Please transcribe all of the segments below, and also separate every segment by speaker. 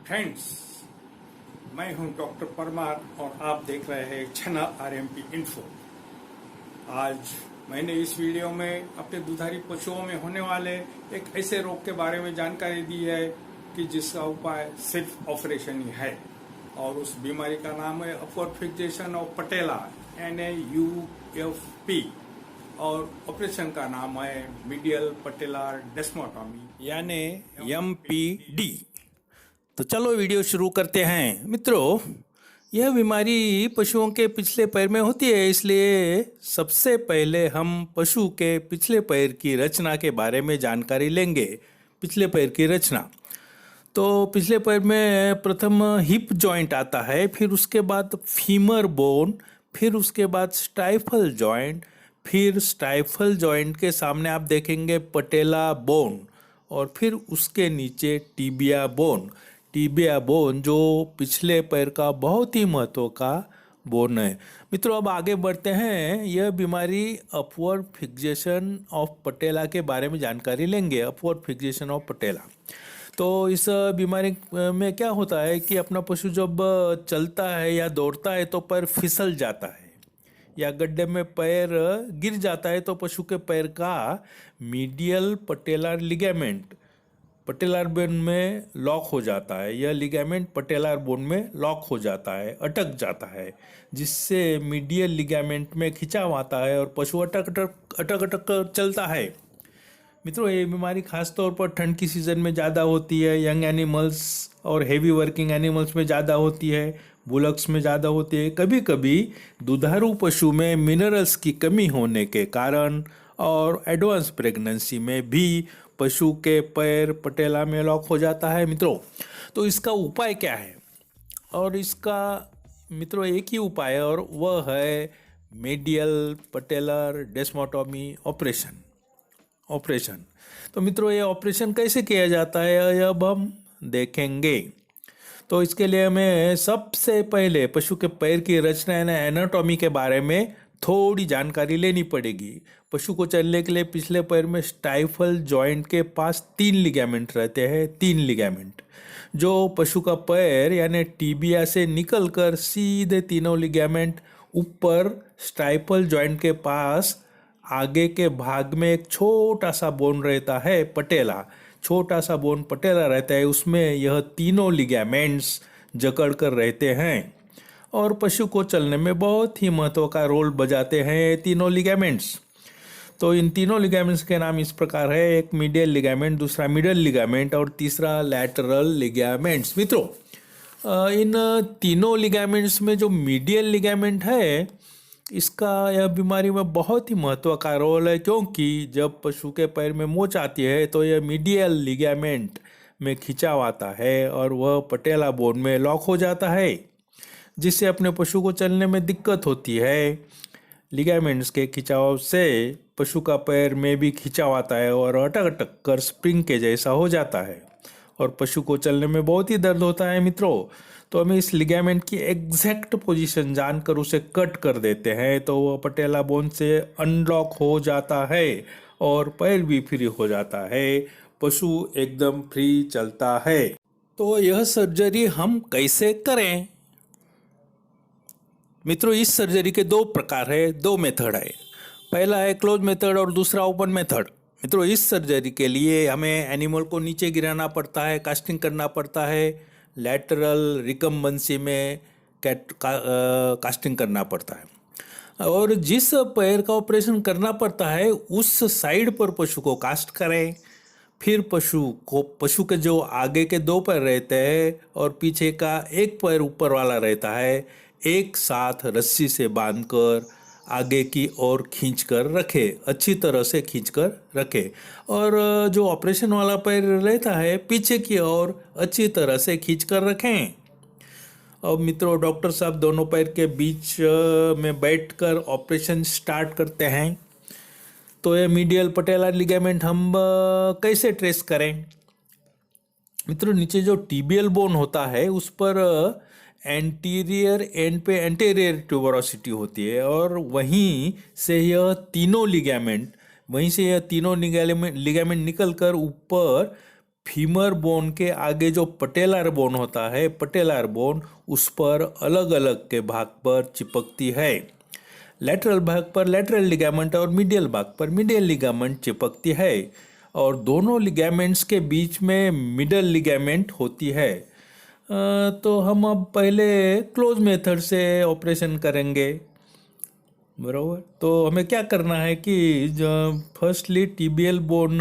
Speaker 1: Friends, मैं हूं doctor Parmar और आप देख रहे हैं चैनल आरएमपी इन्फो। आज मैंने इस वीडियो में अपने दुधारी पशुओं में होने वाले एक ऐसे रोग के बारे में जानकारी दी है कि जिसका उपाय सिर्फ ऑपरेशन ही है, और उस बीमारी का नाम है upward fixation of patella NAUFP, और ऑपरेशन का नाम है मीडियल पटेलर डेस्मोटॉमी यानी MPD। तो चलो वीडियो शुरू करते हैं। मित्रों, यह बीमारी पशुओं के पिछले पैर में होती है, इसलिए सबसे पहले हम पशु के पिछले पैर की रचना के बारे में जानकारी लेंगे। पिछले पैर की रचना, तो पिछले पैर में प्रथम हिप जॉइंट आता है, फिर उसके बाद फीमर बोन, फिर उसके बाद स्टाइफल जॉइंट, फिर स्टाइफल जॉइंट के सामने आप देखेंगे पटेला बोन, और फिर उसके नीचे टीबिया बोन। टीबिया बोन जो पिछले पैर का बहुत ही महत्व का बोन है। मित्रों, अब आगे बढ़ते हैं। यह बीमारी अपवर्ड फिक्सेशन ऑफ पटेला के बारे में जानकारी लेंगे। अपवर्ड फिक्सेशन ऑफ पटेला, तो इस बीमारी में क्या होता है कि अपना पशु जब चलता है या दौड़ता है तो पैर फिसल जाता है, या गड्ढे में पैर गिर जाता है, तो पशु के पैर का medial patellar ligament patellar bone में लॉक हो जाता है। यह लिगामेंट पटेलर बोन में लॉक हो जाता है, अटक जाता है, जिससे मीडियल लिगामेंट में खिंचाव आता है और पशु अटक अटक कर चलता है। मित्रों, ये बीमारी खास तौर पर ठंड की सीज़न में ज़्यादा होती है। यंग एनिमल्स और हेवी वर्किंग एनिमल्स में ज़्यादा होती है, बुलक्स में ज़्यादा होती है। कभी कभी दुधारू पशु में मिनरल्स की कमी होने के कारण और एडवांस प्रेगनेंसी में भी पशु के पैर पटेला में लॉक हो जाता है। मित्रों, तो इसका उपाय क्या है? और इसका मित्रों एक ही उपाय है, और वह है मीडियल पटेलर डेस्मोटॉमी ऑपरेशन। तो मित्रों, ये ऑपरेशन कैसे किया जाता है यह अब हम देखेंगे। तो इसके लिए हमें सबसे पहले पशु के पैर की रचना यानी एनाटॉमी के बारे में थोड़ी जानकारी लेनी पड़ेगी। पशु को चलने के लिए पिछले पैर में स्टाइफल जॉइंट के पास 3 लिगामेंट रहते हैं। 3 लिगामेंट जो पशु का पैर यानी टीबिया से निकलकर सीधे तीनों लिगामेंट ऊपर स्टाइफल जॉइंट के पास आगे के भाग में एक छोटा सा बोन रहता है, पटेला। छोटा सा बोन पटेला रहता है, उसमें यह तीनों लिगामेंट्स जकड़ कर रहते हैं और पशु को चलने में बहुत ही महत्व का रोल बजाते हैं ये तीनों लिगामेंट्स। तो इन तीनों लिगामेंट्स के नाम इस प्रकार है। एक मीडियल लिगामेंट, दूसरा मिडल लिगामेंट और तीसरा लैटरल लिगामेंट्स। मित्रों, इन तीनों लिगामेंट्स में जो मीडियल लिगामेंट है, इसका यह बीमारी में बहुत ही महत्व का रोल है, क्योंकि जब पशु के पैर में मोच आती है तो यह मीडियल लिगामेंट में खिंचाव आता है और वह पटेला बोन में लॉक हो जाता है, जिससे अपने पशु को चलने में दिक्कत होती है। लिगामेंट्स के खिंचाव से पशु का पैर में भी खिंचाव आता है और अटक अटक कर स्प्रिंग के जैसा हो जाता है और पशु को चलने में बहुत ही दर्द होता है। मित्रों, तो हमें इस लिगामेंट की एग्जैक्ट पोजीशन जानकर उसे कट कर देते हैं, तो वह पटेला बोन से अनलॉक हो जाता है और पैर भी फ्री हो जाता है। पशु एकदम फ्री चलता है। तो यह सर्जरी हम कैसे करें? मित्रों, इस सर्जरी के 2 प्रकार है, 2 मेथड है। पहला है क्लोज मेथड और दूसरा ओपन मेथड। मित्रों, इस सर्जरी के लिए हमें एनिमल को नीचे गिराना पड़ता है, कास्टिंग करना पड़ता है, लैटरल रिकम्बेंसी में कास्टिंग करना पड़ता है, और जिस पैर का ऑपरेशन करना पड़ता है उस साइड पर पशु को कास्ट करें। फिर पशु के जो आगे के 2 पैर रहते हैं और पीछे का 1 पैर ऊपर वाला रहता है, एक साथ रस्सी से बांधकर आगे की ओर खींचकर रखे, अच्छी तरह से खींचकर रखे, और जो ऑपरेशन वाला पैर रहता है पीछे की ओर अच्छी तरह से खींचकर रखें। अब मित्रों, डॉक्टर साहब दोनों पैर के बीच में बैठकर ऑपरेशन स्टार्ट करते हैं। तो ये मीडियल पटेलर लिगामेंट हम कैसे ट्रेस करें? मित्रों, नीचे जो टीबियल बोन होता है उस पर एंटीरियर एंड पे एंटीरियर ट्यूबरोसिटी होती है, और वहीं से यह तीनों लिगामेंट निकल कर ऊपर फीमर बोन के आगे जो पटेलर बोन होता है, पटेलर बोन उस पर अलग अलग के भाग पर चिपकती है। लेटरल भाग पर लेटरल लिगामेंट और मीडियल भाग पर मीडियल लिगामेंट चिपकती है और दोनों लिगामेंट्स के बीच में मिडल लिगामेंट होती है। तो हम अब पहले क्लोज मेथड से ऑपरेशन करेंगे, बराबर। तो हमें क्या करना है कि जो फर्स्टली टीबियल बोन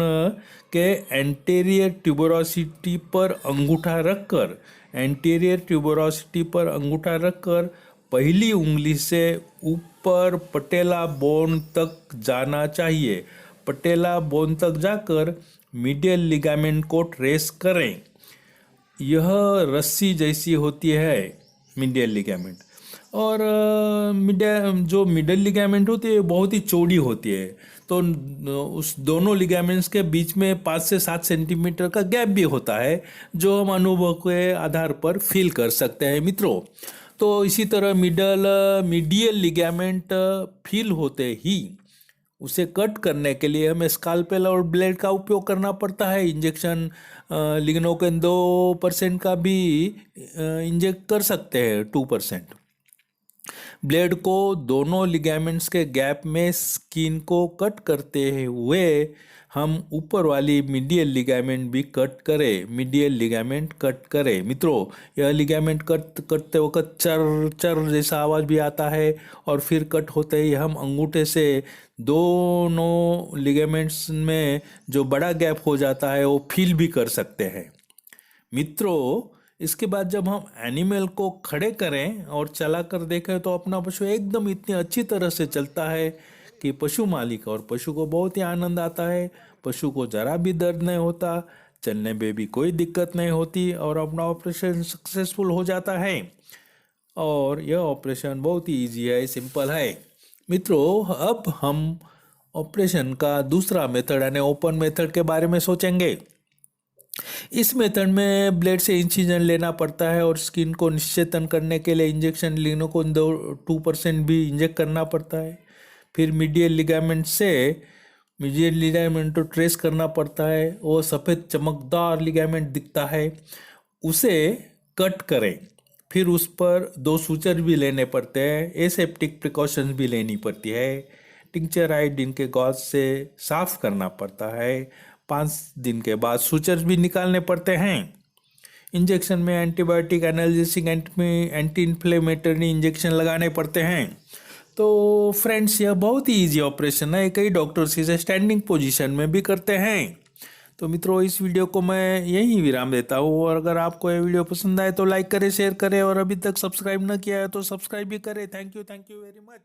Speaker 1: के एंटीरियर ट्यूबरोसिटी पर अंगूठा रखकर, एंटीरियर ट्यूबरोसिटी पर अंगूठा रखकर पहली उंगली से ऊपर पटेला बोन तक जाना चाहिए। पटेला बोन तक जाकर मीडियल लिगामेंट को ट्रेस करें। यह रस्सी जैसी होती है मीडियल लिगामेंट, और जो मिडल लिगामेंट होती है बहुत ही चौड़ी होती है। तो उस दोनों लिगामेंट्स के बीच में 5 से 7 सेंटीमीटर का गैप भी होता है, जो हम अनुभव के आधार पर फील कर सकते हैं मित्रों। तो इसी तरह मीडियल लिगामेंट फील होते ही उसे कट करने के लिए हमें स्कालपेल और ब्लेड का उपयोग करना पड़ता है। इंजेक्शन लिग्नोकेन 2% का भी इंजेक्ट कर सकते हैं, 2%। ब्लेड को दोनों लिगामेंट्स के गैप में स्किन को कट करते हुए हम ऊपर वाली मीडियल लिगामेंट भी कट करें, मीडियल लिगामेंट कट करें मित्रों। यह लिगामेंट कट करते वक्त चर चर जैसा आवाज़ भी आता है, और फिर कट होते ही हम अंगूठे से दोनों लिगामेंट्स में जो बड़ा गैप हो जाता है वो फील भी कर सकते हैं मित्रों। इसके बाद जब हम एनिमल को खड़े करें और चला कर देखें तो अपना पशु एकदम इतनी अच्छी तरह से चलता है कि पशु मालिक और पशु को बहुत ही आनंद आता है। पशु को जरा भी दर्द नहीं होता, चलने में भी कोई दिक्कत नहीं होती और अपना ऑपरेशन सक्सेसफुल हो जाता है। और यह ऑपरेशन बहुत ही ईजी है, सिंपल है मित्रों। अब हम ऑपरेशन का दूसरा मेथड यानी ओपन मेथड के बारे में सोचेंगे। इस मेथड में ब्लेड से इंसिजन लेना पड़ता है और स्किन को निश्चेतन करने के लिए इंजेक्शन लिग्नोकेन 2% भी इंजेक्ट करना पड़ता है। फिर मीडियल लिगामेंट को ट्रेस करना पड़ता है। वो सफ़ेद चमकदार लिगामेंट दिखता है, उसे कट करें। फिर उस पर 2 सूचर भी लेने पड़ते हैं, एसेप्टिक प्रिकॉशंस भी लेनी पड़ती है। टिंक्चर आयोडीन के गॉज से साफ करना पड़ता है। 5 दिन के बाद सूचर्स भी निकालने पड़ते हैं। इंजेक्शन में antibiotic, analgesic, anti inflammatory injection लगाने पड़ते हैं। तो फ्रेंड्स, यह बहुत ही इजी ऑपरेशन है, कई डॉक्टर्स इसे स्टैंडिंग पोजीशन में भी करते हैं। तो मित्रों, इस वीडियो को मैं यहीं विराम देता हूँ, और अगर आपको यह वीडियो पसंद आए तो लाइक करें, शेयर करें, और अभी तक सब्सक्राइब न किया है तो सब्सक्राइब भी करें। Thank you very much.